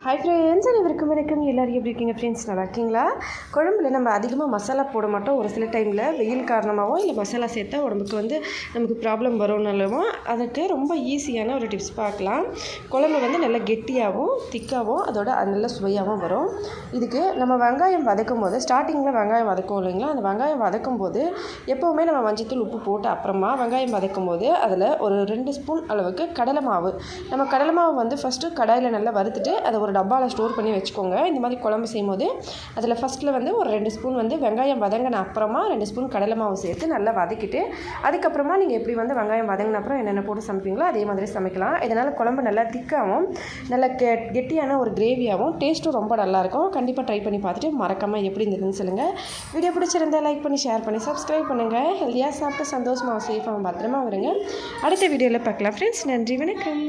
Hi friends, அனைவருக்கும் வணக்கம். எல்லோரும் எப்படி இருக்கீங்க ஃப்ரெண்ட்ஸ்? நல்லா இருக்கீங்களா? குழம்புல நம்ம அதிகமாக மசாலா போட மாட்டோம். ஒரு சில டைமில் வெயில் காரணமாகவோ இல்லை மசாலா சேர்த்தா உடம்புக்கு நமக்கு ப்ராப்ளம் வரும்னாலும் அதுக்கு ரொம்ப ஈஸியான ஒரு டிப்ஸ் பார்க்கலாம். குழம்பு நல்லா கெட்டியாகவும் திக்காகவும் அதோட நல்ல சுவையாகவும் வரும். இதுக்கு நம்ம வெங்காயம் வதக்கும் போது ஸ்டார்டிங்கில் வெங்காயம் வதக்கும் இல்லைங்களா, அந்த வெங்காயம் வதக்கும் போது எப்போவுமே நம்ம மஞ்சத்தூள் உப்பு போட்டு அப்புறமா வெங்காயம் வதக்கும் போது அதில் ஒரு 2 ஸ்பூன் அளவுக்கு கடலை மாவு, நம்ம கடலை மாவு ஃபஸ்ட்டு கடாயில் நல்லா வறுத்துட்டு அதை ஒரு டப்பாவில் ஸ்டோர் பண்ணி வச்சுக்கோங்க. இந்த மாதிரி குழம்பு செய்யும்போது அதில் ஃபஸ்ட்டில் ஒரு 2 ஸ்பூன் வெங்காயம் வதங்கின அப்புறமா 2 ஸ்பூன் கடலை மாவு சேர்த்து நல்லா வதக்கிட்டு அதுக்கப்புறமா நீங்கள் எப்படி வெங்காயம் வதங்கின அப்புறம் என்னென்ன போட்டு சமைப்பீங்களோ அதே மாதிரி சமைக்கலாம். இதனால் குழம்பு நல்லா திக்காகவும் நல்லா கெட்டியான ஒரு கிரேவியாகவும் டேஸ்ட்டும் ரொம்ப நல்லாயிருக்கும். கண்டிப்பாக ட்ரை பண்ணி பார்த்துட்டு மறக்காமல் எப்படி இருந்ததுன்னு சொல்லுங்கள். வீடியோ பிடிச்சிருந்தால் லைக் பண்ணி ஷேர் பண்ணி சப்ஸ்கிரைப் பண்ணுங்கள். ஹெல்த்தியாக சாப்பிட்டு சந்தோஷமாக சேஃபாக பத்திரமா வருங்க. அடுத்த வீடியோவில் பார்க்கலாம் ஃப்ரெண்ட்ஸ். நன்றி, வணக்கம்.